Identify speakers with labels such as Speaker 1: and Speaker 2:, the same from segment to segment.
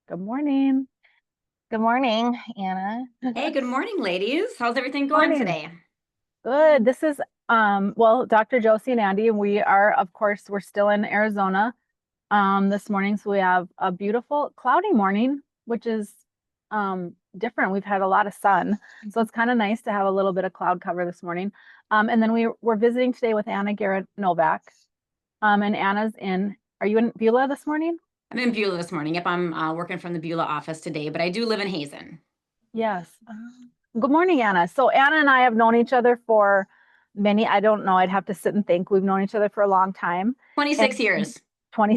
Speaker 1: Good morning.
Speaker 2: Good morning, Anna.
Speaker 3: Hey, good morning, ladies. How's everything going
Speaker 1: Morning.
Speaker 3: today?
Speaker 1: Good. This is well, Dr. Josie and Andy, and we are, of course, we're still in Arizona this morning. So we have a beautiful cloudy morning, which is different. We've had a lot of sun. So it's kind of nice to have a little bit of cloud cover this morning. And then we're visiting today with Anna, Garrett, Novak. And Anna's are you in Beulah this morning?
Speaker 3: I'm in Beulah this morning. Yep, I'm working from the Beulah office today, but I do live in Hazen.
Speaker 1: Yes. Good morning, Anna. So Anna and I have known each other for I don't know, I'd have to sit and think. We've known each other for a long time.
Speaker 3: 26
Speaker 1: And
Speaker 3: years.
Speaker 1: 20,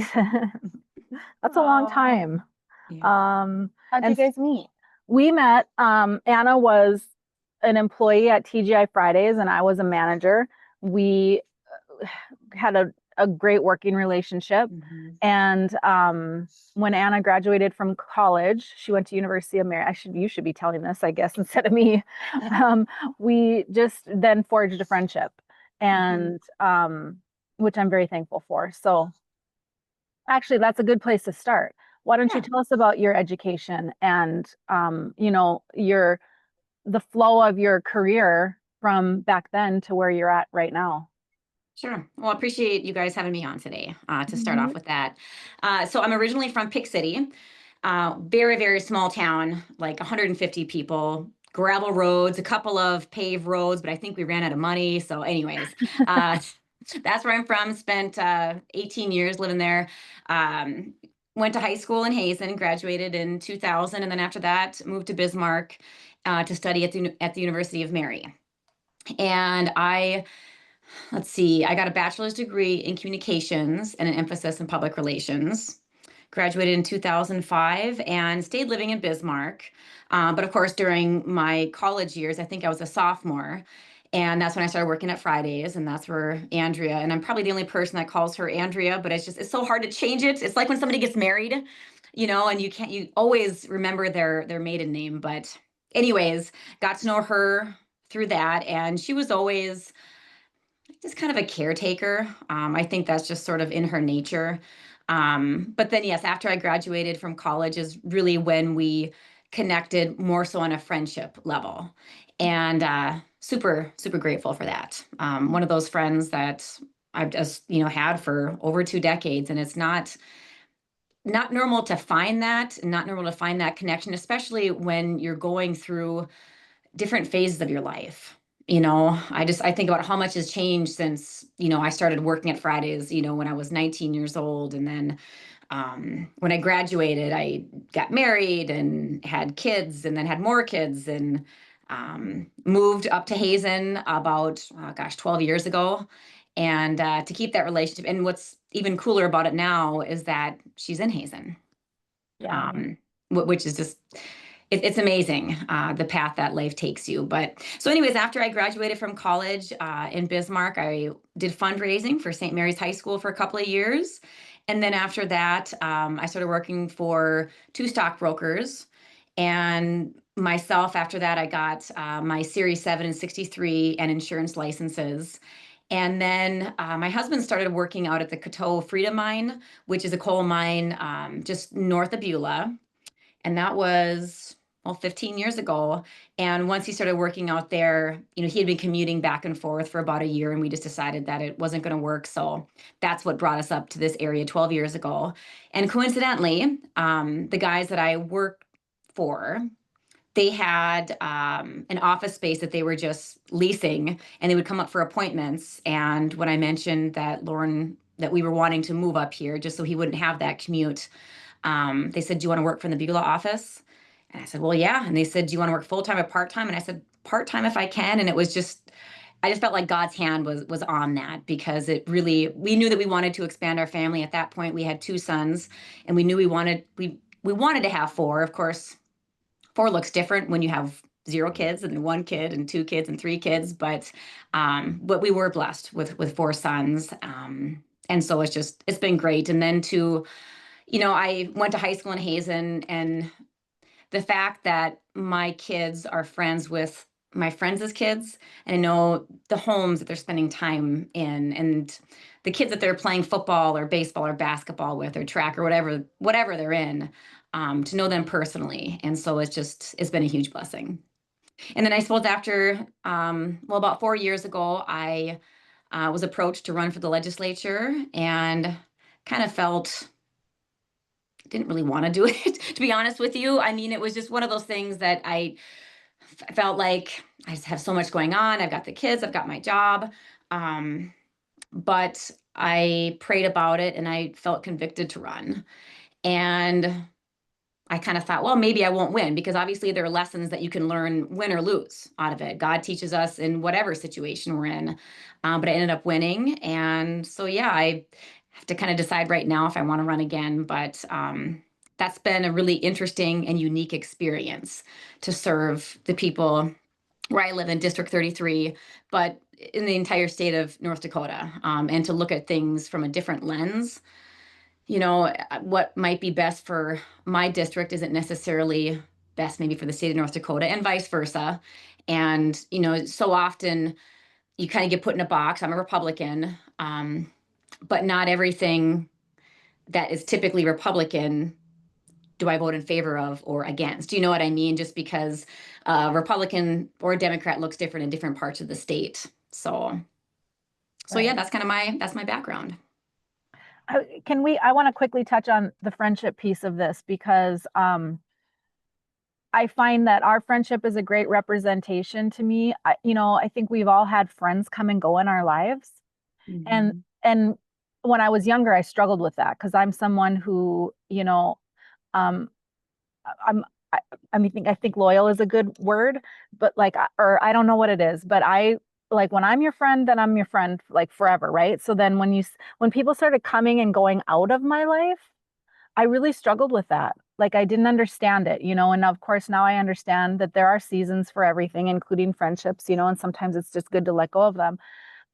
Speaker 1: that's a long
Speaker 2: Oh,
Speaker 1: time.
Speaker 3: Yeah.
Speaker 2: how'd you
Speaker 1: And
Speaker 2: guys meet?
Speaker 1: we met, Anna was an employee at TGI Fridays and I was a manager. We had a great working relationship.
Speaker 3: Mhm.
Speaker 1: And when Anna graduated from college, she went to University of Maryland. You should be telling this, I guess, instead of me. Um, we just then forged a friendship, and which I'm very thankful for. So actually, that's a good place to start. Why don't you
Speaker 3: Yeah,
Speaker 1: tell us about your education and your the flow of your career from back then to where you're at right now?
Speaker 3: sure. Well, I appreciate you guys having me on today to start
Speaker 1: Mhm.
Speaker 3: off with that. So I'm originally from Pick City, very, very small town, like 150 people, gravel roads, a couple of paved roads, but I think we ran out of money. So, anyways, uh, that's where I'm from. Spent 18 years living there. Um, Went to high school in Hazen, graduated in 2000, and then after that, moved to Bismarck to study at the University of Mary. And let's see, I got a bachelor's degree in communications and an emphasis in public relations. Graduated in 2005 and stayed living in Bismarck. But of course, during my college years, I think I was a sophomore. And that's when I started working at Fridays, and that's where Andrea, and I'm probably the only person that calls her Andrea, but it's so hard to change it. It's like when somebody gets married, and you always remember their maiden name. But anyways, got to know her through that, and she was always just kind of a caretaker. I think that's just sort of in her nature. But then, yes, after I graduated from college is really when we connected more so on a friendship level. And super, super grateful for that. One of those friends that I've just, had for over 2 decades. And it's not normal to find that, not normal to find that connection, especially when you're going through different phases of your life. I think about how much has changed since, I started working at Fridays, when I was 19 years old. And then when I graduated, I got married and had kids and then had more kids and moved up to Hazen about, 12 years ago. And to keep that relationship. And what's even cooler about it now is that she's in Hazen,
Speaker 1: Yeah.
Speaker 3: um, which is just it's amazing the path that life takes you. But so, anyways, after I graduated from college in Bismarck, I did fundraising for St. Mary's High School for a couple of years. And then after that, I started working for two stockbrokers. And myself, after that, I got my Series 7 and 63 and insurance licenses. And then my husband started working out at the Coteau Freedom Mine, which is a coal mine just north of Beulah. And that was, well, 15 years ago. And once he started working out there, he had been commuting back and forth for about a year, and we just decided that it wasn't going to work. So that's what brought us up to this area 12 years ago. And coincidentally, the guys that I work for, they had an office space that they were just leasing, and they would come up for appointments. And when I mentioned that we were wanting to move up here just so he wouldn't have that commute, they said, "Do you want to work from the Beulah office?" And I said, "Well, yeah." And they said, "Do you want to work full time or part time?" And I said, "Part time if I can." And I just felt like God's hand was on that because we knew that we wanted to expand our family. At that point, we had two sons, and we knew we wanted to have four. Of course, four looks different when you have zero kids and one kid and two kids and three kids, but we were blessed with four sons. And so it's been great. And then I went to high school in Hazen, and the fact that my kids are friends with my friends' kids, and I know the homes that they're spending time in, and the kids that they're playing football or baseball or basketball with or track or whatever they're in, to know them personally. And so it's been a huge blessing. And then I suppose after, well, about 4 years ago, I was approached to run for the legislature and kind of felt didn't really want to do it, to be honest with you. I mean, it was just one of those things that I felt like I just have so much going on. I've got the kids, I've got my job. Um, but I prayed about it and I felt convicted to run. And I kind of thought, well, maybe I won't win because obviously there are lessons that you can learn, win or lose, out of it. God teaches us in whatever situation we're in. But I ended up winning. And so, yeah, I have to kind of decide right now if I want to run again. But that's been a really interesting and unique experience to serve the people where I live in District 33, but in the entire state of North Dakota, and to look at things from a different lens. What might be best for my district isn't necessarily best maybe for the state of North Dakota and vice versa. And, so often you kind of get put in a box. I'm a Republican, but not everything that is typically Republican do I vote in favor of or against. Do you know what I mean? Just because Republican or a Democrat looks different in different parts of the state. So yeah,
Speaker 2: Right.
Speaker 3: that's my background.
Speaker 1: I want to quickly touch on the friendship piece of this because I find that our friendship is a great representation to me. I think we've all had friends come and go in our lives. And
Speaker 3: Mhm.
Speaker 1: and when I was younger, I struggled with that because I'm someone who, um, I'm I, I think loyal is a good word, but like or I don't know what it is, but I like when I'm your friend, then I'm your friend like forever, right? So then when people started coming and going out of my life, I really struggled with that. Like I didn't understand it, and of course now I understand that there are seasons for everything, including friendships, and sometimes it's just good to let go of them.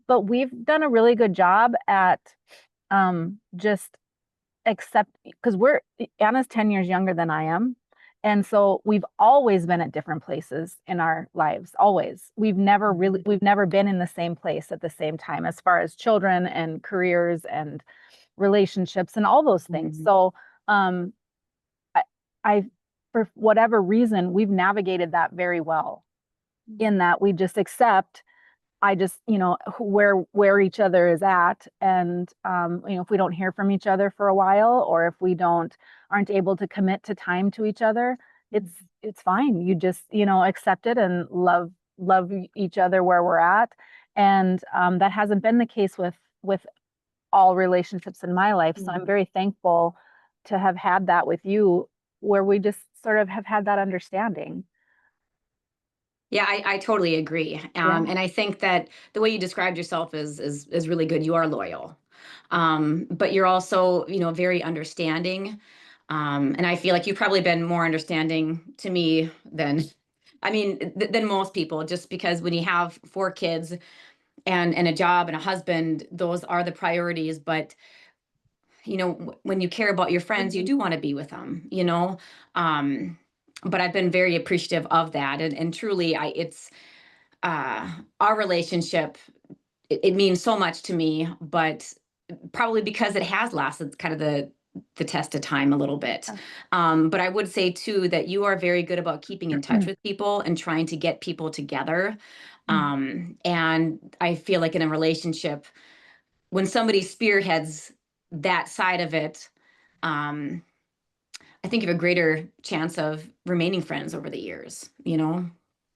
Speaker 1: But we've done a really good job at just accept because Anna's 10 years younger than I am. And so we've always been at different places in our lives, always. We've never been in the same place at the same time as far as children and careers and relationships and all those things.
Speaker 3: Mhm.
Speaker 1: So um, I, I, for whatever reason, we've navigated that very well in that we just accept I just, where each other is at. And, if we don't hear from each other for a while, or if we aren't able to commit to time to each other, it's fine. You just, accept it and love each other where we're at. And that hasn't been the case with all relationships in my life. So I'm
Speaker 3: Mhm.
Speaker 1: very thankful to have had that with you, where we just sort of have had that understanding.
Speaker 3: Yeah, I totally agree.
Speaker 1: Yeah.
Speaker 3: And I think that the way you described yourself is really good. You are loyal, but you're also, very understanding. And I feel like you've probably been more understanding to me than, I mean, than most people. Just because when you have 4 kids and a job and a husband, those are the priorities. But when you care about your friends, you do want to be with them. Um, but I've been very appreciative of that, and truly, it's uh, our relationship, it means so much to me, but probably because it has lasted kind of the test of time a little bit. But I would say too that you are very good about keeping in touch with people and trying to get people together. And I feel like in a relationship, when somebody spearheads that side of it, um, I think you have a greater chance of remaining friends over the years.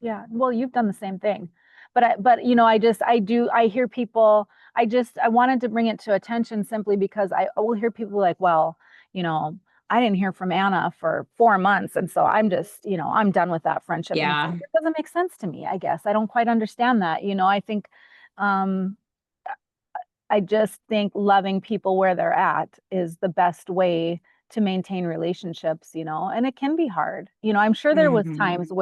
Speaker 1: Yeah, well, you've done the same thing. But I hear people, I wanted to bring it to attention simply because I will hear people like, well, you know, I didn't hear from Anna for 4 months. And so I'm just, I'm done with that friendship. And it's like,
Speaker 3: Yeah.
Speaker 1: it doesn't make sense to me, I guess. I don't quite understand that. I think, um, I just think loving people where they're at is the best way to maintain relationships, and it can be hard. I'm sure there was
Speaker 3: Mhm.
Speaker 1: times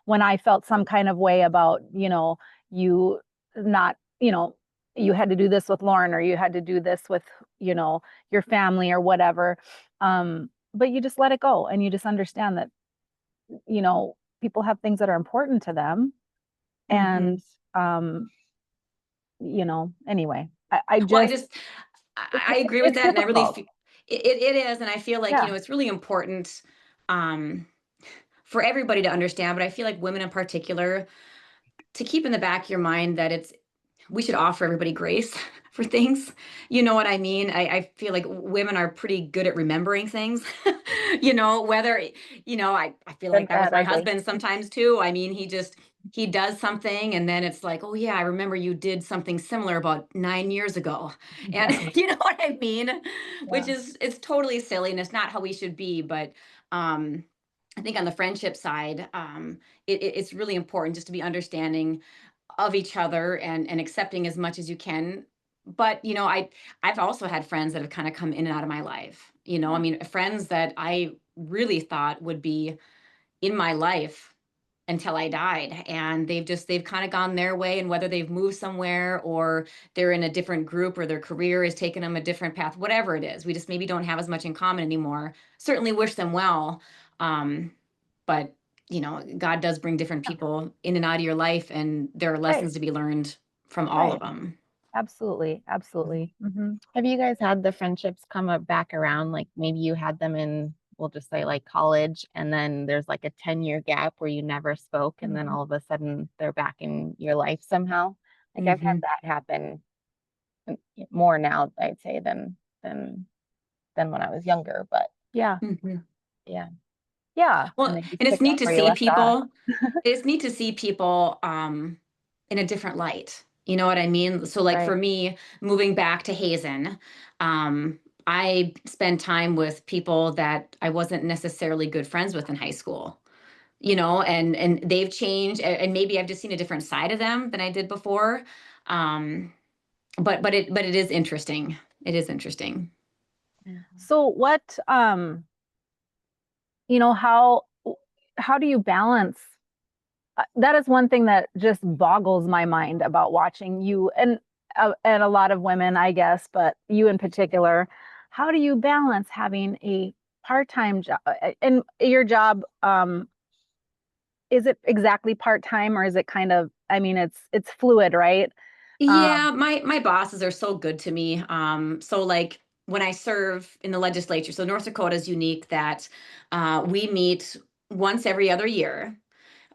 Speaker 1: when I felt some kind of way about, you not, you had to do this with Lauren or you had to do this with, your family or whatever. But you just let it go and you just understand that, people have things that are important to them And, anyway, I
Speaker 3: Well,
Speaker 1: just,
Speaker 3: I agree with
Speaker 1: it's
Speaker 3: that. And I really
Speaker 1: difficult.
Speaker 3: feel it is. And I feel like,
Speaker 1: Yeah.
Speaker 3: it's really important, um, for everybody to understand, but I feel like women in particular to keep in the back of your mind that we should offer everybody grace for things. You know what I mean? I feel like women are pretty good at remembering things, whether, I feel
Speaker 1: Good,
Speaker 3: like that with
Speaker 1: bad,
Speaker 3: my
Speaker 1: ugly.
Speaker 3: husband sometimes too. I mean, he does something and then it's like, oh yeah, I remember you did something similar about 9 years ago. And
Speaker 1: Yeah.
Speaker 3: you know what I mean? Which
Speaker 1: Yeah.
Speaker 3: it's totally silly and it's not how we should be. But, I think on the friendship side, it's really important just to be understanding of each other and accepting as much as you can. But I've also had friends that have kind of come in and out of my life. I mean, friends that I really thought would be in my life until I died, and they've kind of gone their way, and whether they've moved somewhere or they're in a different group or their career has taken them a different path, whatever it is, we just maybe don't have as much in common anymore. Certainly wish them well. But God does bring different people in and out of your life, and there are
Speaker 1: Right.
Speaker 3: lessons to be learned from all of
Speaker 1: Right.
Speaker 3: them.
Speaker 1: Absolutely. Absolutely.
Speaker 2: Have you guys had the friendships come up back around? Like maybe you had them in, we'll just say like college, and then there's like a 10-year gap where you never spoke, and then
Speaker 1: Mhm.
Speaker 2: all of a sudden they're back in your life somehow. Like I've had
Speaker 3: Mhm.
Speaker 2: that happen more now, I'd say, than when I was younger. But
Speaker 1: Yeah.
Speaker 3: Mhm.
Speaker 2: yeah,
Speaker 1: Yeah.
Speaker 2: and
Speaker 3: Well,
Speaker 2: then just
Speaker 3: and it's
Speaker 2: pick
Speaker 3: neat
Speaker 2: up
Speaker 3: to
Speaker 2: where you
Speaker 3: see
Speaker 2: left off.
Speaker 3: people. It's neat to see people in a different light. You know what I mean? So like for
Speaker 2: Right.
Speaker 3: me, moving back to Hazen, I spend time with people that I wasn't necessarily good friends with in high school. And they've changed, and maybe I've just seen a different side of them than I did before. Um, but it is interesting. It is interesting.
Speaker 1: So what, you know, how do you balance? That is one thing that just boggles my mind about watching you and a lot of women, I guess, but you in particular. How do you balance having a part-time job and your job? Is it exactly part-time or is it kind of? I mean, it's fluid, right? Um,
Speaker 3: Yeah, my bosses are so good to me. So like when I serve in the legislature, so North Dakota is unique that we meet once every other year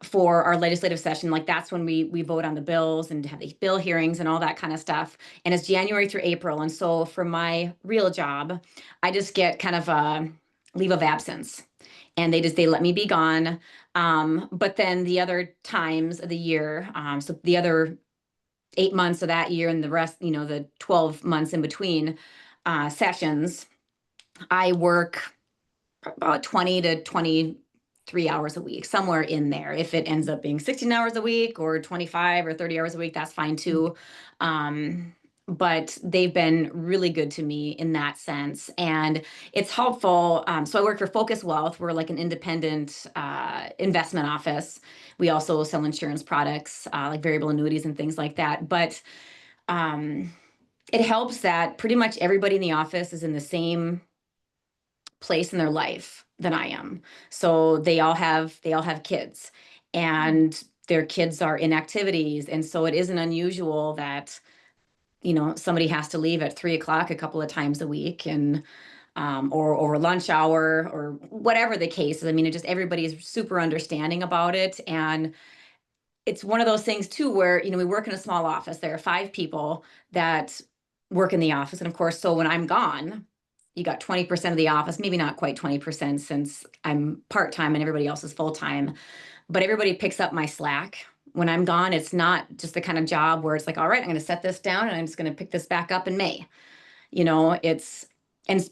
Speaker 3: for our legislative session. Like that's when we vote on the bills and have the bill hearings and all that kind of stuff. And it's January through April. And so for my real job, I just get kind of a leave of absence. And they let me be gone. But then the other times of the year, so the other 8 months of that year and the rest, the 12 months in between sessions, I work about 20 to 23 hours a week, somewhere in there. If it ends up being 16 hours a week or 25 or 30 hours a week, that's fine too. But they've been really good to me in that sense. And it's helpful. So I work for Focus Wealth. We're like an independent investment office. We also sell insurance products, like variable annuities and things like that. But um, it helps that pretty much everybody in the office is in the same place in their life than I am. So they all have kids and their kids are in activities. And so it isn't unusual that, somebody has to leave at 3 o'clock a couple of times a week and or lunch hour or whatever the case is. I mean, it just everybody's super understanding about it. And it's one of those things too where we work in a small office. There are 5 people that work in the office, and of course, so when I'm gone, you got 20% of the office, maybe not quite 20% since I'm part-time and everybody else is full-time, but everybody picks up my slack when I'm gone. It's not just the kind of job where it's like, all right, I'm going to set this down and I'm just going to pick this back up in May. It's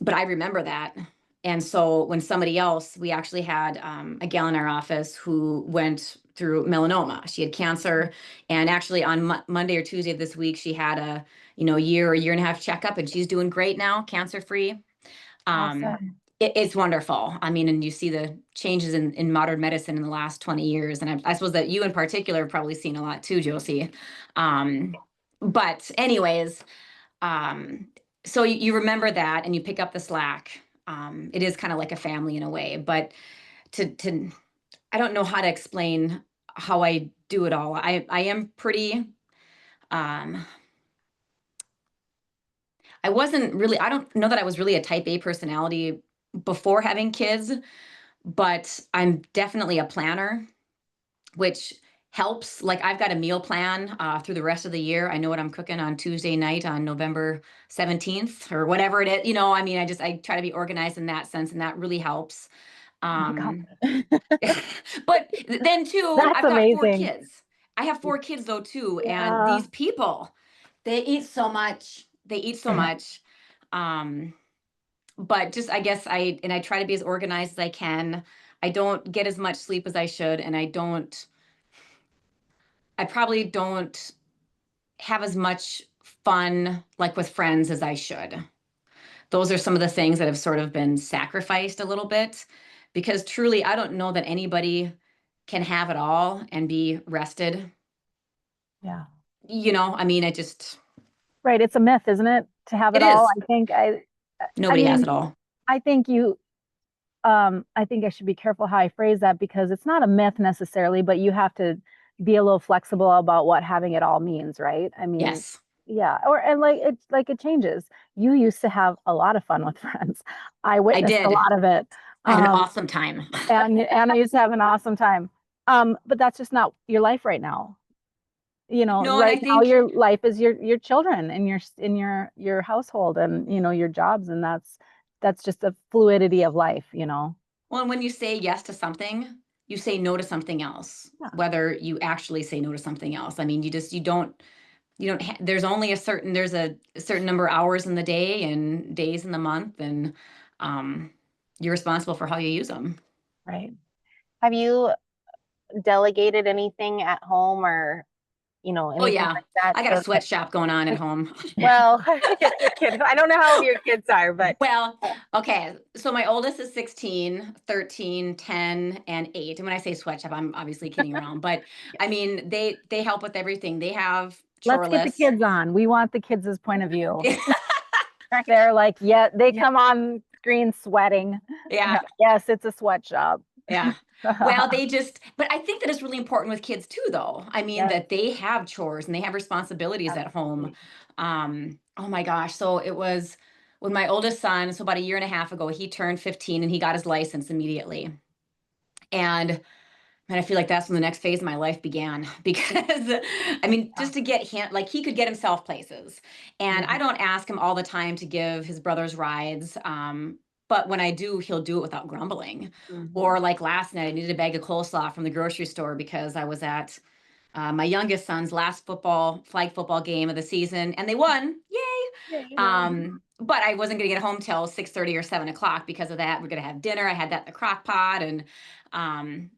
Speaker 3: but I remember that. And so when somebody else, we actually had a gal in our office who went through melanoma. She had cancer, and actually on Monday or Tuesday of this week, she had a year and a half checkup, and she's doing great now, cancer free. Um,
Speaker 1: awesome.
Speaker 3: it's wonderful. I mean, and you see the changes in modern medicine in the last 20 years, and I suppose that you in particular have probably seen a lot too, Josie. Um, but anyways, um, so you remember that and you pick up the slack. It is kind of like a family in a way, but to I don't know how to explain how I do it all. I am pretty, um, I wasn't really, I don't know that I was really a type A personality before having kids, but I'm definitely a planner, which helps. Like I've got a meal plan through the rest of the year. I know what I'm cooking on Tuesday night on November 17th or whatever it is. You know, I mean, I try to be organized in that sense, and that really helps.
Speaker 1: Oh my God.
Speaker 3: Um, but then too,
Speaker 1: That's
Speaker 3: I've got four
Speaker 1: amazing.
Speaker 3: kids. I have four kids though too, and
Speaker 1: Yeah.
Speaker 3: these people, they eat so much. They eat so much. Um, but just I guess I try to be as organized as I can. I don't get as much sleep as I should, and I probably don't have as much fun like with friends as I should. Those are some of the things that have sort of been sacrificed a little bit because truly I don't know that anybody can have it all and be rested.
Speaker 1: Yeah.
Speaker 3: You know, I mean,
Speaker 1: Right. It's a myth, isn't it? To have
Speaker 3: it
Speaker 1: it all.
Speaker 3: is.
Speaker 1: I
Speaker 3: Nobody has
Speaker 1: mean,
Speaker 3: it all.
Speaker 1: I think I think I should be careful how I phrase that because it's not a myth necessarily, but you have to be a little flexible about what having it all means, right? I mean,
Speaker 3: Yes,
Speaker 1: yeah, and like it changes. You used to have a lot of fun with friends. I
Speaker 3: I
Speaker 1: witnessed a
Speaker 3: did.
Speaker 1: lot of it.
Speaker 3: I had an
Speaker 1: Um,
Speaker 3: awesome time.
Speaker 1: and I used to have an awesome time. But that's just not your life right now. You know,
Speaker 3: No, and I
Speaker 1: right now
Speaker 3: think,
Speaker 1: your life is your children and your household and your jobs, and that's just a fluidity of life, you know.
Speaker 3: well, when you say yes to something, you say no to something else,
Speaker 1: Yeah.
Speaker 3: whether you actually say no to something else. I mean, there's only there's a certain number of hours in the day and days in the month, and um, you're responsible for how you use them.
Speaker 1: Right.
Speaker 2: Have you delegated anything at home or,
Speaker 3: Oh
Speaker 2: anything
Speaker 3: yeah,
Speaker 2: like that?
Speaker 3: I got a
Speaker 2: So that,
Speaker 3: sweatshop going on at home.
Speaker 2: well, your kids, I don't know how old your kids are, but
Speaker 3: Well, okay. So my oldest is 16, 13, 10, and 8. And when I say sweatshop, I'm obviously kidding around, but I mean they help with everything. They have chore
Speaker 1: Let's get the
Speaker 3: lists.
Speaker 1: kids on. We want the kids' point of view. They're like, yeah, they come on screen sweating.
Speaker 3: Yeah.
Speaker 1: Yes, it's a sweatshop.
Speaker 3: Yeah. Well, but I think that it's really important with kids too, though. I mean,
Speaker 1: Yes,
Speaker 3: that they have chores and they have responsibilities at home.
Speaker 1: absolutely.
Speaker 3: Oh my gosh. So it was with my oldest son, so about a year and a half ago, he turned 15 and he got his license immediately. And I feel like that's when the next phase of my life began because I mean,
Speaker 1: Yeah.
Speaker 3: just to get him, like he could get himself places. And I
Speaker 1: Mhm.
Speaker 3: don't ask him all the time to give his brothers rides. But when I do, he'll do it without grumbling.
Speaker 1: Mhm.
Speaker 3: Or like last night, I needed a bag of coleslaw from the grocery store because I was at my youngest son's last flag football game of the season, and they won. Yay!
Speaker 1: Yay.
Speaker 3: But I wasn't going to get home till 6:30 or 7 o'clock because of that. We're going to have dinner. I had that in the crock pot, and um,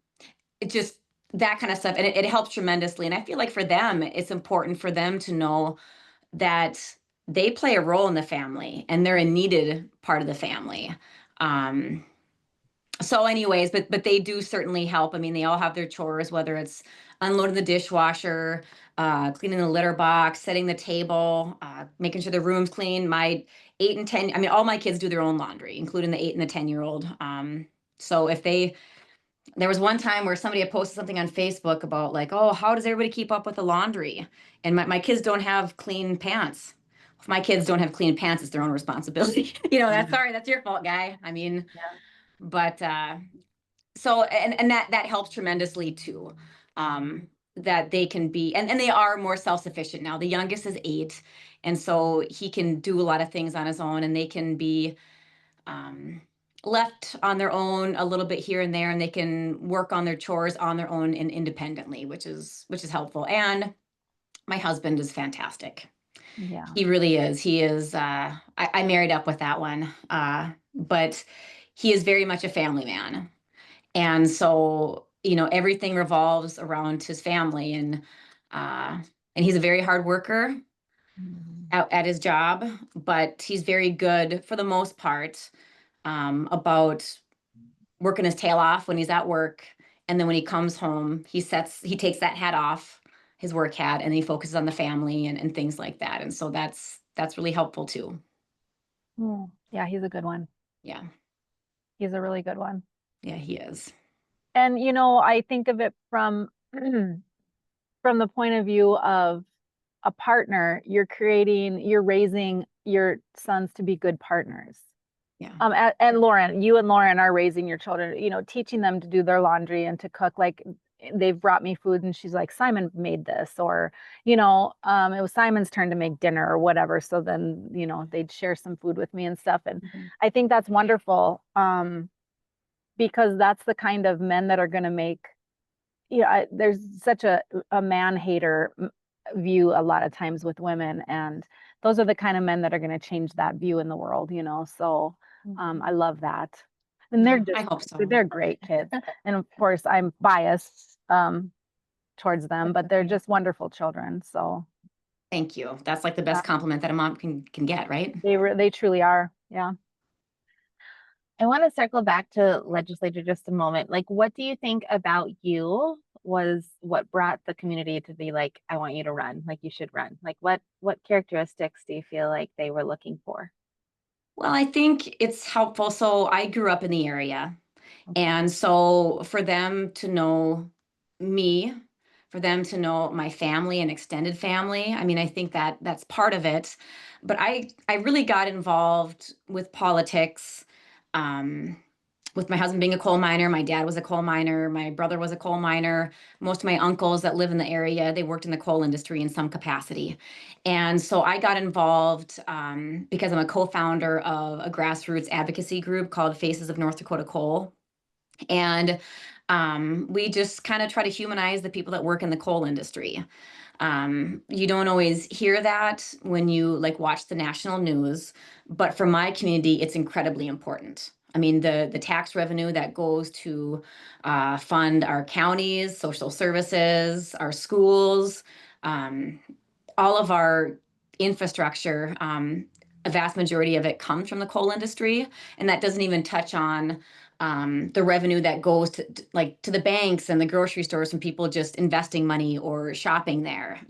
Speaker 3: it just that kind of stuff, and it helps tremendously. And I feel like for them, it's important for them to know that they play a role in the family and they're a needed part of the family. Um, so anyways, but they do certainly help. I mean, they all have their chores, whether it's unloading the dishwasher, cleaning the litter box, setting the table, making sure the room's clean. My 8 and 10, I mean, all my kids do their own laundry, including the 8 and the 10-year-old. So if there was one time where somebody had posted something on Facebook about like, oh, how does everybody keep up with the laundry? And my kids don't have clean pants. If my kids don't have clean pants, it's their own responsibility. That's
Speaker 1: Mhm.
Speaker 3: sorry, that's your fault, guy. I mean,
Speaker 1: Yeah.
Speaker 3: but so and that helps tremendously too. That they can be and they are more self-sufficient now. The youngest is 8, and so he can do a lot of things on his own, and they can be um, left on their own a little bit here and there, and they can work on their chores on their own and independently, which is helpful. And my husband is fantastic.
Speaker 1: Yeah.
Speaker 3: He really is. He is. I married up with that one, but he is very much a family man, and so everything revolves around his family, uh, and he's a very hard worker
Speaker 1: Mhm.
Speaker 3: at his job, but he's very good for the most part about working his tail off when he's at work. And then when he comes home, he takes that hat off, his work hat, and he focuses on the family and things like that. And so that's really helpful too.
Speaker 1: Yeah, he's a good one.
Speaker 3: Yeah.
Speaker 1: He's a really good one.
Speaker 3: Yeah, he is.
Speaker 1: And I think of it from from the point of view of a partner, you're raising your sons to be good partners.
Speaker 3: Yeah.
Speaker 1: And Lauren, you and Lauren are raising your children, teaching them to do their laundry and to cook. Like they've brought me food and she's like, Simon made this, or, it was Simon's turn to make dinner or whatever. So then, they'd share some food with me and stuff. And I think that's wonderful. Because that's the kind of men that are going to make, there's such a man hater view a lot of times with women, and those are the kind of men that are going to change that view in the world, so I love that. And they're
Speaker 3: I
Speaker 1: just
Speaker 3: hope so.
Speaker 1: they're great kids. And of course I'm biased towards them, but they're just wonderful children. So
Speaker 3: Thank you. That's like the best compliment that a mom can get, right?
Speaker 1: they truly are. Yeah.
Speaker 2: I want to circle back to legislature just a moment. Like, what do you think about you was what brought the community to be like, I want you to run, like you should run? Like, what characteristics do you feel like they were looking for?
Speaker 3: Well, I think it's helpful. So I grew up in the area. And so for them to know me, for them to know my family and extended family, I mean, I think that that's part of it. But I really got involved with politics. Um, with my husband being a coal miner, my dad was a coal miner, my brother was a coal miner. Most of my uncles that live in the area, they worked in the coal industry in some capacity. And so I got involved because I'm a co-founder of a grassroots advocacy group called Faces of North Dakota Coal. And we just kind of try to humanize the people that work in the coal industry. You don't always hear that when you like watch the national news, but for my community, it's incredibly important. I mean, the tax revenue that goes to fund our counties, social services, our schools, um, all of our infrastructure, a vast majority of it comes from the coal industry, and that doesn't even touch on the revenue that goes to the banks and the grocery stores from people just investing money or shopping there,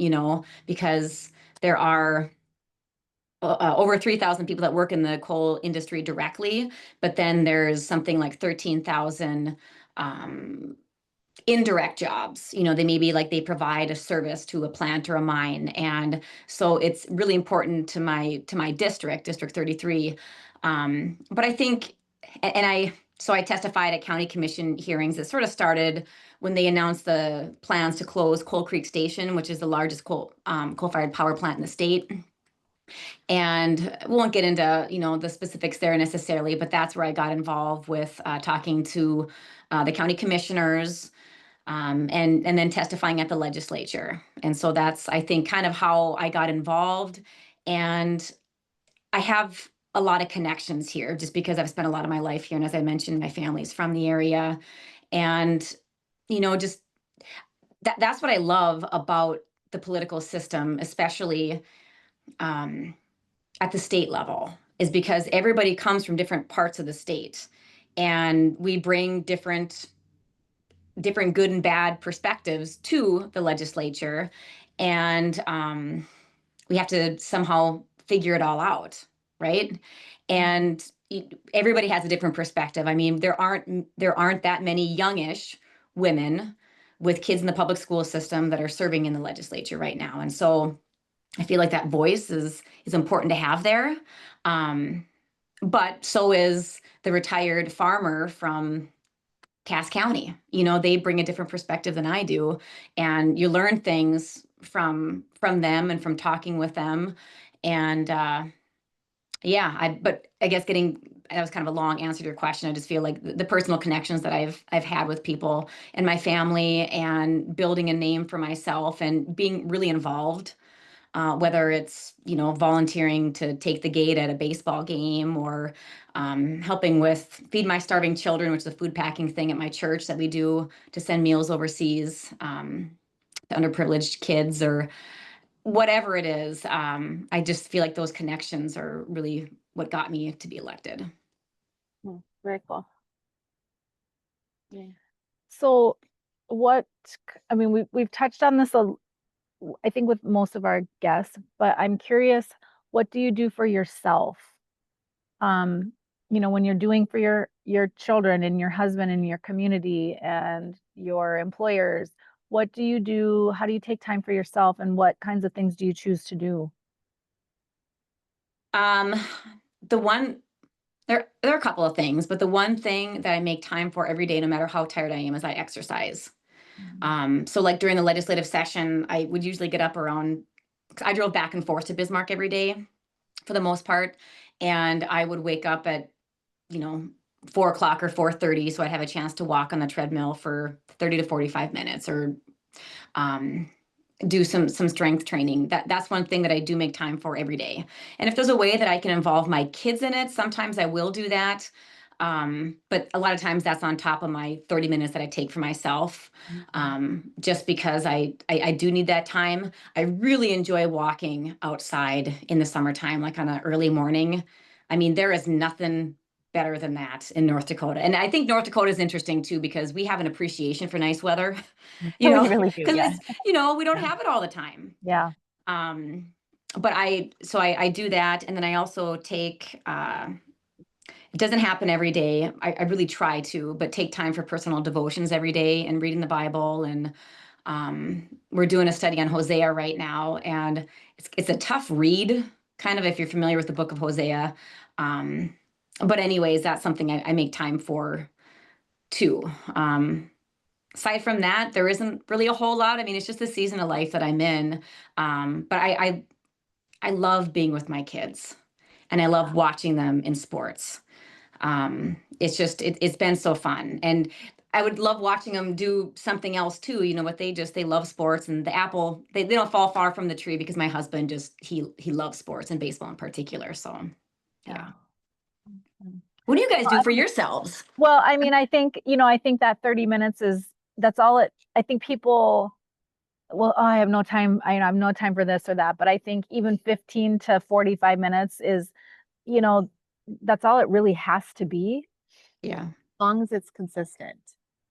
Speaker 3: because there are over 3,000 people that work in the coal industry directly, but then there's something like 13,000 indirect jobs. They maybe like they provide a service to a plant or a mine. And so it's really important to my district 33. But I think, and I testified at county commission hearings. It sort of started when they announced the plans to close Coal Creek Station, which is the largest coal-fired power plant in the state. And we won't get into the specifics there necessarily, but that's where I got involved with talking to the county commissioners, and then testifying at the legislature. And so that's, I think, kind of how I got involved. And I have a lot of connections here just because I've spent a lot of my life here. And as I mentioned, my family's from the area. And, just that's what I love about the political system, especially at the state level, is because everybody comes from different parts of the state. And we bring different good and bad perspectives to the legislature, and we have to somehow figure it all out, right? And everybody has a different perspective. I mean, there aren't that many youngish women with kids in the public school system that are serving in the legislature right now, and so I feel like that voice is important to have there. But so is the retired farmer from Cass County. They bring a different perspective than I do, and you learn things from them and from talking with them. And but I guess that was kind of a long answer to your question. I just feel like the personal connections that I've had with people and my family, and building a name for myself and being really involved. Whether it's volunteering to take the gate at a baseball game, or helping with Feed My Starving Children, which is a food packing thing at my church that we do to send meals overseas to underprivileged kids, or whatever it is. I just feel like those connections are really what got me to be elected.
Speaker 1: Very cool. Yeah. So I mean, we've touched on this I think with most of our guests, but I'm curious, what do you do for yourself? When you're doing for your children and your husband and your community and your employers, what do you do? How do you take time for yourself, and what kinds of things do you choose to do?
Speaker 3: Um, the one there are a couple of things, but the one thing that I make time for every day, no matter how tired I am, is I exercise. So like during the legislative session, I would usually get up around, 'cause I drove back and forth to Bismarck every day for the most part, and I would wake up at, you know, 4 o'clock or 4:30, so I'd have a chance to walk on the treadmill for 30 to 45 minutes, or um, do some strength training. That's one thing that I do make time for every day. And if there's a way that I can involve my kids in it, sometimes I will do that. But a lot of times that's on top of my 30 minutes that I take for myself. Just because I do need that time. I really enjoy walking outside in the summertime, like on an early morning. I mean, there is nothing better than that in North Dakota. And I think North Dakota is interesting too, because we have an appreciation for nice weather, you
Speaker 2: We
Speaker 3: know,
Speaker 2: really do,
Speaker 3: because
Speaker 2: yeah.
Speaker 3: it's, we don't
Speaker 1: Yeah.
Speaker 3: have it all the time.
Speaker 1: Yeah.
Speaker 3: Um, but I do that. And then I also take, it doesn't happen every day. I really try to, but take time for personal devotions every day and reading the Bible. And we're doing a study on Hosea right now, and it's a tough read, kind of, if you're familiar with the book of Hosea. But anyways, that's something I make time for too. Aside from that, there isn't really a whole lot. I mean, it's just the season of life that I'm in. But I love being with my kids, and I love watching them in sports. It's been so fun, and I would love watching them do something else too. What they love sports, and the apple, they don't fall far from the tree, because my husband just, he loves sports, and baseball in particular. So yeah. What do you guys do for yourselves?
Speaker 1: Well, I mean, I think that 30 minutes that's all I think people, well, oh, I have no time. I have no time for this or that. But I think even 15 to 45 minutes is, you know, that's all it really has to be.
Speaker 3: Yeah.
Speaker 2: As long as it's consistent.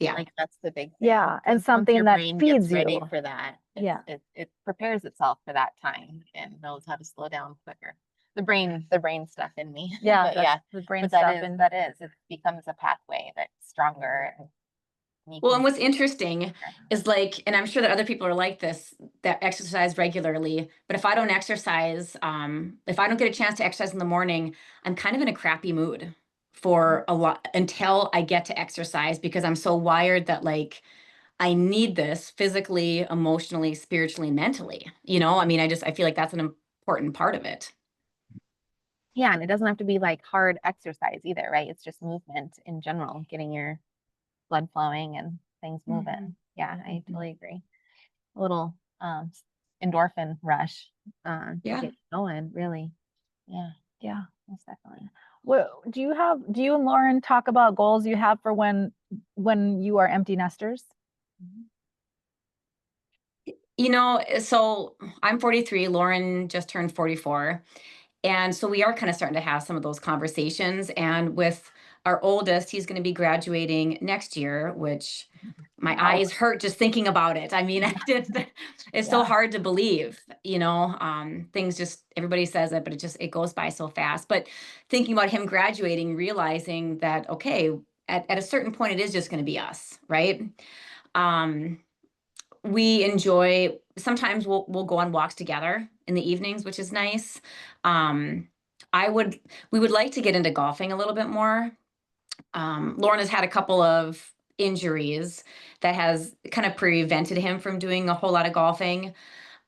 Speaker 3: Yeah.
Speaker 2: Like that's the big thing.
Speaker 1: Yeah. And
Speaker 2: Once
Speaker 1: something
Speaker 2: your
Speaker 1: that
Speaker 2: brain
Speaker 1: feeds
Speaker 2: gets ready
Speaker 1: you.
Speaker 2: for that,
Speaker 1: Yeah.
Speaker 2: it prepares itself for that time and knows how to slow down quicker. The brain stuff in me.
Speaker 1: Yeah.
Speaker 2: But yeah,
Speaker 1: The brain
Speaker 2: but
Speaker 1: stuff.
Speaker 2: it becomes a pathway that's stronger. And you
Speaker 3: Well,
Speaker 2: can-
Speaker 3: and what's interesting is, like, and I'm sure that other people are like this, that exercise regularly, but if I don't exercise, if I don't get a chance to exercise in the morning, I'm kind of in a crappy mood for a lot until I get to exercise, because I'm so wired that, like, I need this physically, emotionally, spiritually, mentally. I mean, I feel like that's an important part of it.
Speaker 2: Yeah, and it doesn't have to be like hard exercise either, right? It's just movement in general, getting your blood flowing and things moving. Yeah, I totally agree. A little endorphin rush to
Speaker 3: Yeah.
Speaker 2: get going, really. Yeah,
Speaker 1: Yeah.
Speaker 2: most definitely.
Speaker 1: What do you and Lauren talk about goals you have for when you are empty nesters?
Speaker 3: So I'm 43, Lauren just turned 44. And so we are kind of starting to have some of those conversations. And with our oldest, he's going to be graduating next year, which my eyes hurt just thinking about it. I mean, it's so
Speaker 1: Yeah.
Speaker 3: hard to believe, things just, everybody says it, but it goes by so fast. But thinking about him graduating, realizing that, okay, at a certain point, it is just going to be us, right? We enjoy, sometimes we'll go on walks together in the evenings, which is nice. Um, we would like to get into golfing a little bit more. Lauren has had a couple of injuries that has kind of prevented him from doing a whole lot of golfing.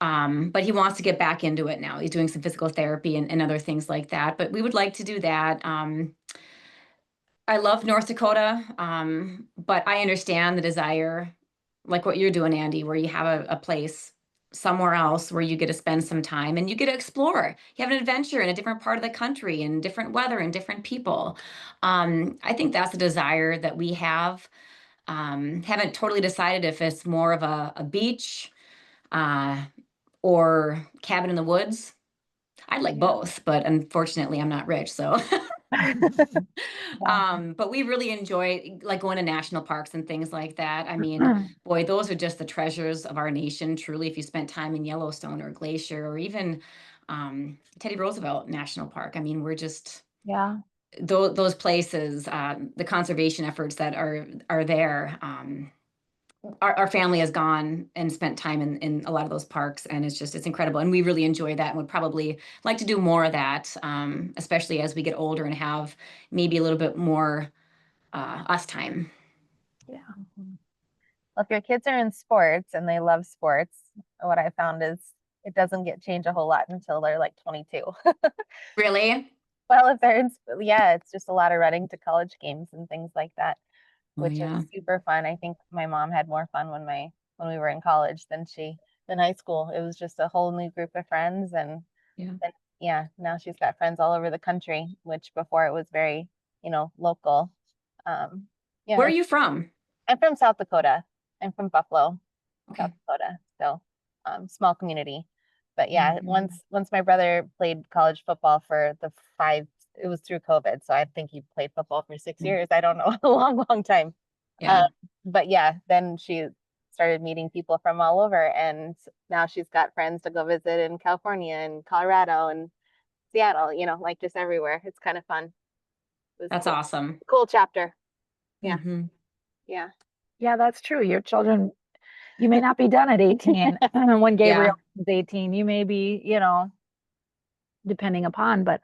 Speaker 3: But he wants to get back into it now. He's doing some physical therapy and other things like that. But we would like to do that. I love North Dakota, but I understand the desire, like what you're doing, Andy, where you have a place somewhere else where you get to spend some time and you get to explore. You have an adventure in a different part of the country and different weather and different people. I think that's a desire that we have. Haven't totally decided if it's more of a beach uh, or cabin in the woods. I'd like both, but unfortunately, I'm not rich, so. But we really enjoy, like, going to national parks and things like that. I mean, boy, those are just the treasures of our nation. Truly, if you spent time in Yellowstone or Glacier or even Teddy Roosevelt National Park, I mean, we're just
Speaker 1: Yeah.
Speaker 3: those places, the conservation efforts that are there. our family has gone and spent time in a lot of those parks, and it's incredible. And we really enjoy that and would probably like to do more of that, especially as we get older and have maybe a little bit more us time.
Speaker 1: Yeah.
Speaker 2: Well, if your kids are in sports and they love sports, what I found is it doesn't get changed a whole lot until they're like 22.
Speaker 3: Really?
Speaker 2: Well, if they're in, yeah, it's just a lot of running to college games and things like that,
Speaker 3: Oh
Speaker 2: which is
Speaker 3: yeah.
Speaker 2: super fun. I think my mom had more fun when we were in college than high school. It was just a whole new group of friends, and
Speaker 3: Yeah.
Speaker 2: then yeah, now she's got friends all over the country, which before it was very, local. Um,
Speaker 3: Where
Speaker 2: yeah,
Speaker 3: are you from?
Speaker 2: I'm from South Dakota. I'm from Buffalo, South
Speaker 3: Okay.
Speaker 2: Dakota. So, small community. But yeah,
Speaker 3: Mhm.
Speaker 2: once my brother played college football for it was through COVID. So I think he played football for 6 years. I don't know, a long, long time.
Speaker 3: Yeah.
Speaker 2: But yeah, then she started meeting people from all over, and now she's got friends to go visit in California and Colorado and Seattle, like just everywhere. It's kind of fun. It was
Speaker 3: That's
Speaker 2: cool.
Speaker 3: awesome.
Speaker 2: Cool chapter. Yeah.
Speaker 3: Hmm.
Speaker 2: Yeah.
Speaker 1: Yeah, that's true. Your children, you may not be done at 18 when Gabriel
Speaker 3: Yeah.
Speaker 1: is 18. You may be, depending upon, but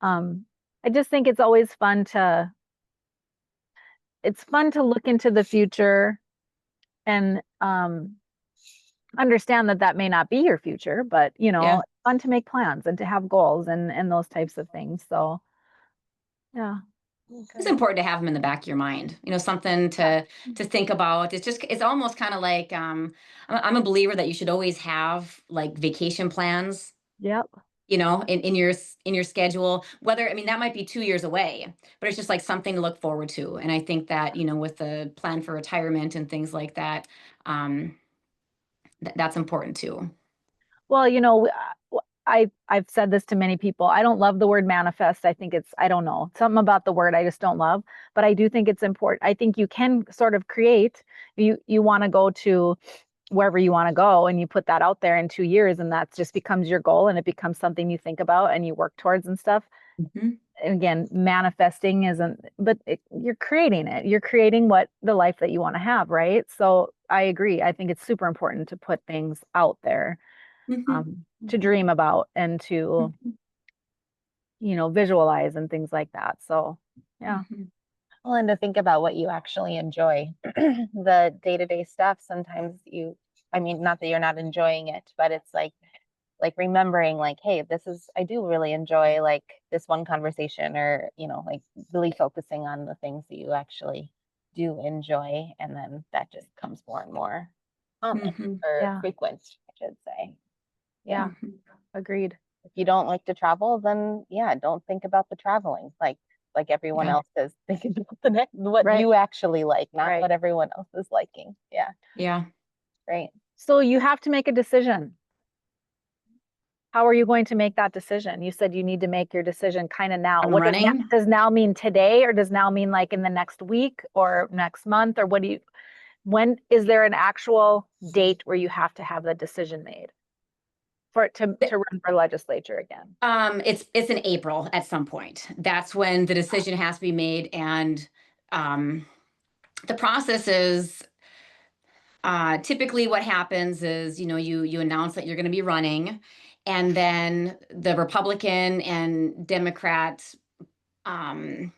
Speaker 1: um, I just think it's fun to look into the future and understand that that may not be your future, but
Speaker 3: Yeah.
Speaker 1: it's fun to make plans and to have goals and those types of things. So yeah.
Speaker 3: It's
Speaker 1: Okay.
Speaker 3: important to have them in the back of your mind, something to think about. It's almost kind of like I'm a believer that you should always have like vacation plans,
Speaker 1: Yep.
Speaker 3: in your schedule. Whether, I mean, that might be 2 years away, but it's just like something to look forward to. And I think that, with the plan for retirement and things like that, um, that's important too.
Speaker 1: Well, I've said this to many people. I don't love the word manifest. I don't know, something about the word I just don't love, but I do think it's important. I think you can sort of create, you want to go to wherever you want to go and you put that out there in 2 years and that just becomes your goal and it becomes something you think about and you work towards and stuff.
Speaker 3: Mhm.
Speaker 1: And again, manifesting isn't, but you're creating it. You're creating what the life that you want to have, right? So I agree. I think it's super important to put things out there,
Speaker 3: Mhm.
Speaker 1: to dream about and to,
Speaker 3: Mhm.
Speaker 1: visualize and things like that. So yeah.
Speaker 3: Mhm.
Speaker 2: Well, and to think about what you actually enjoy. The day-to-day stuff, sometimes I mean, not that you're not enjoying it, but it's like remembering like, hey, I do really enjoy like this one conversation, or, like really focusing on the things that you actually do enjoy. And then that just comes more and more common
Speaker 3: Mhm.
Speaker 2: or
Speaker 1: Yeah.
Speaker 2: frequent, I should say. Yeah.
Speaker 1: Yeah.
Speaker 3: Mhm.
Speaker 1: Agreed.
Speaker 2: If you don't like to travel, then yeah, don't think about the traveling. Like everyone
Speaker 3: Yeah.
Speaker 2: else is thinking about what
Speaker 1: Right.
Speaker 2: you actually like, not
Speaker 1: Right.
Speaker 2: what everyone else is liking. Yeah.
Speaker 3: Yeah.
Speaker 2: Great.
Speaker 1: So you have to make a decision. How are you going to make that decision? You said you need to make your decision kind of now.
Speaker 3: I'm
Speaker 1: What
Speaker 3: running.
Speaker 1: does now mean today, or does now mean like in the next week or next month, or when is there an actual date where you have to have the decision made for it to run for legislature again?
Speaker 3: It's in April at some point. That's when the decision has to be made, and um, the process is typically what happens is, you announce that you're going to be running, and then the Republican and Democrat um,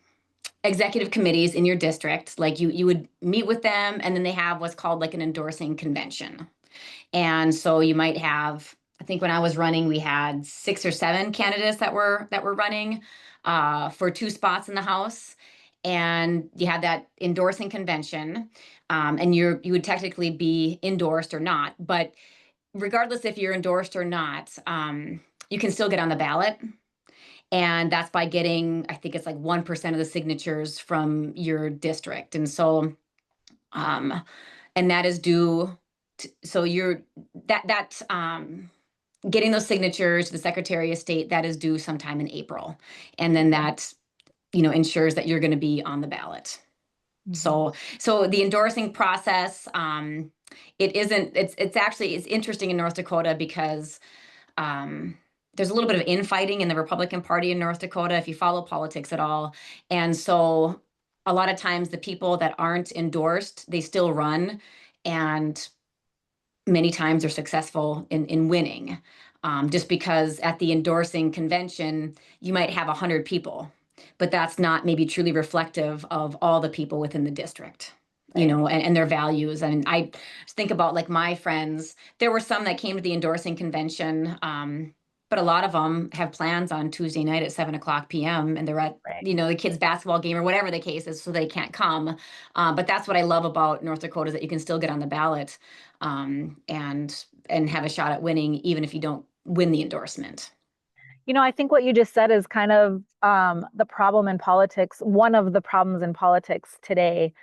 Speaker 3: executive committees in your district, like you would meet with them, and then they have what's called like an endorsing convention. And so you might have, I think when I was running, we had 6 or 7 candidates that were running for 2 spots in the House. And you had that endorsing convention, and you would technically be endorsed or not. But regardless if you're endorsed or not, you can still get on the ballot. And that's by getting, I think it's like 1% of the signatures from your district. And so, um, and that is due so you're getting those signatures to the Secretary of State, that is due sometime in April, and then that ensures that you're going to be on the ballot.
Speaker 1: Mhm.
Speaker 3: So the endorsing process, it's interesting in North Dakota because um, there's a little bit of infighting in the Republican Party in North Dakota, if you follow politics at all. And so a lot of times the people that aren't endorsed, they still run. and many times they're successful in winning. Just because at the endorsing convention, you might have 100 people, but that's not maybe truly reflective of all the people within the district, you know, and their values. And I think about like my friends, there were some that came to the endorsing convention, but a lot of them have plans on Tuesday night at 7:00 p.m. and they're at,
Speaker 1: Right.
Speaker 3: you know, the kids' basketball game or whatever the case is, so they can't come. But that's what I love about North Dakota, is that you can still get on the ballot, and have a shot at winning, even if you don't win the endorsement.
Speaker 1: You know, I think what you just said is kind of the problem in politics. One of the problems in politics today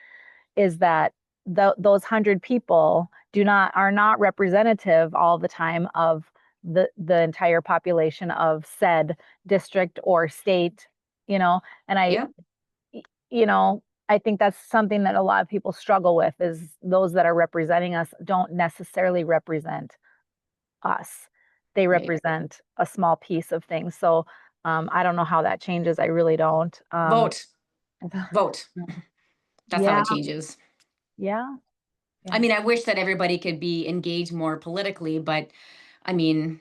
Speaker 1: is that those 100 people are not representative all the time of the entire population of said district or state, you know. And
Speaker 3: Yeah,
Speaker 1: you know, I think that's something that a lot of people struggle with, is those that are representing us don't necessarily represent us. They
Speaker 3: right.
Speaker 1: represent a small piece of things. So I don't know how that changes. I really don't.
Speaker 3: Vote, vote. That's how
Speaker 1: Yeah,
Speaker 3: it changes.
Speaker 1: yeah,
Speaker 3: I mean, I wish that everybody could be engaged more politically, but I mean,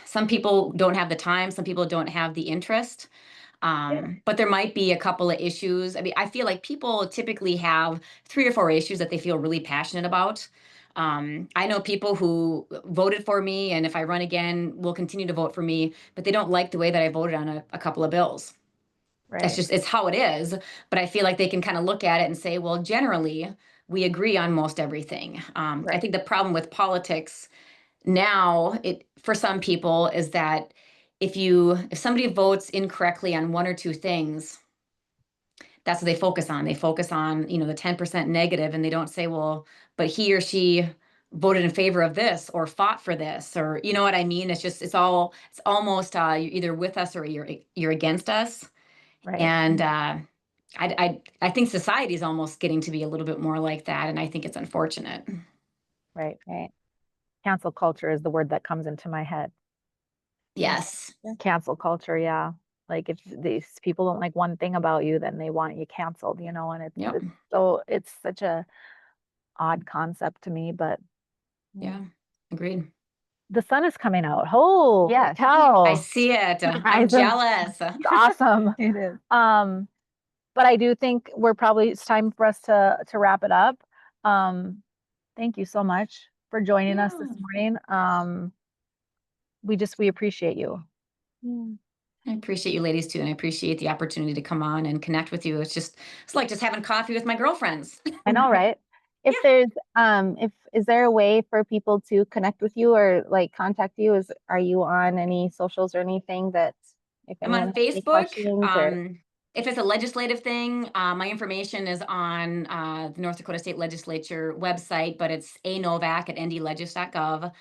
Speaker 3: some people don't have the time, some people don't have the interest.
Speaker 1: yeah,
Speaker 3: But there might be a couple of issues. I mean, I feel like people typically have 3 or 4 issues that they feel really passionate about. I know people who voted for me, and if I run again, will continue to vote for me, but they don't like the way that I voted on a couple of bills. That's
Speaker 1: right,
Speaker 3: just, it's how it is. But I feel like they can kind of look at it and say, well, generally, we agree on most everything. I
Speaker 1: right,
Speaker 3: think the problem with politics now, it for some people, is that if somebody votes incorrectly on 1 or 2 things, that's what they focus on. They focus on, you know, the 10% negative, and they don't say, well, but he or she voted in favor of this or fought for this, or you know what I mean? It's just, it's almost you're either with us or you're against us.
Speaker 1: right,
Speaker 3: And I think society is almost getting to be a little bit more like that, and I think it's unfortunate.
Speaker 1: right.
Speaker 2: Right.
Speaker 1: Cancel culture is the word that comes into my head.
Speaker 3: Yes.
Speaker 1: Cancel culture, yeah. Like if these people don't like one thing about you, then they want you canceled, you know, and
Speaker 3: Yep.
Speaker 1: it's such a odd concept to me, but
Speaker 3: Yeah. Agreed.
Speaker 1: the sun is coming out. Oh,
Speaker 2: Yes.
Speaker 1: cow.
Speaker 3: I see it. I'm
Speaker 1: Guys,
Speaker 3: jealous.
Speaker 1: it's awesome.
Speaker 2: It is.
Speaker 1: But I do think it's time for us to wrap it up. Thank you so much for joining us this
Speaker 3: Yeah.
Speaker 1: morning. We appreciate you.
Speaker 3: I appreciate you ladies too, and I appreciate the opportunity to come on and connect with you. It's like just having coffee with my girlfriends.
Speaker 1: I know, right?
Speaker 2: If there's if is there a way for people to connect with you or like contact you? Are you on any socials or anything that if
Speaker 3: I'm
Speaker 2: anyone
Speaker 3: on
Speaker 2: has any
Speaker 3: Facebook.
Speaker 2: questions or
Speaker 3: If it's a legislative thing, my information is on the North Dakota State Legislature website, but it's anovak@ndlegis.gov.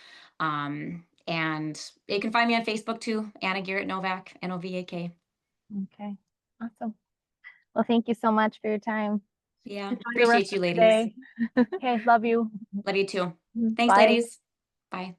Speaker 3: And you can find me on Facebook too, Anna Garrett Novak, Novak.
Speaker 2: okay. Awesome. Well, thank you so much for your time.
Speaker 3: Yeah,
Speaker 1: Enjoy the rest
Speaker 3: appreciate you
Speaker 1: of your
Speaker 3: ladies.
Speaker 1: day. Okay, love you.
Speaker 3: Love you too. Thanks,
Speaker 1: Bye.
Speaker 3: ladies. Bye.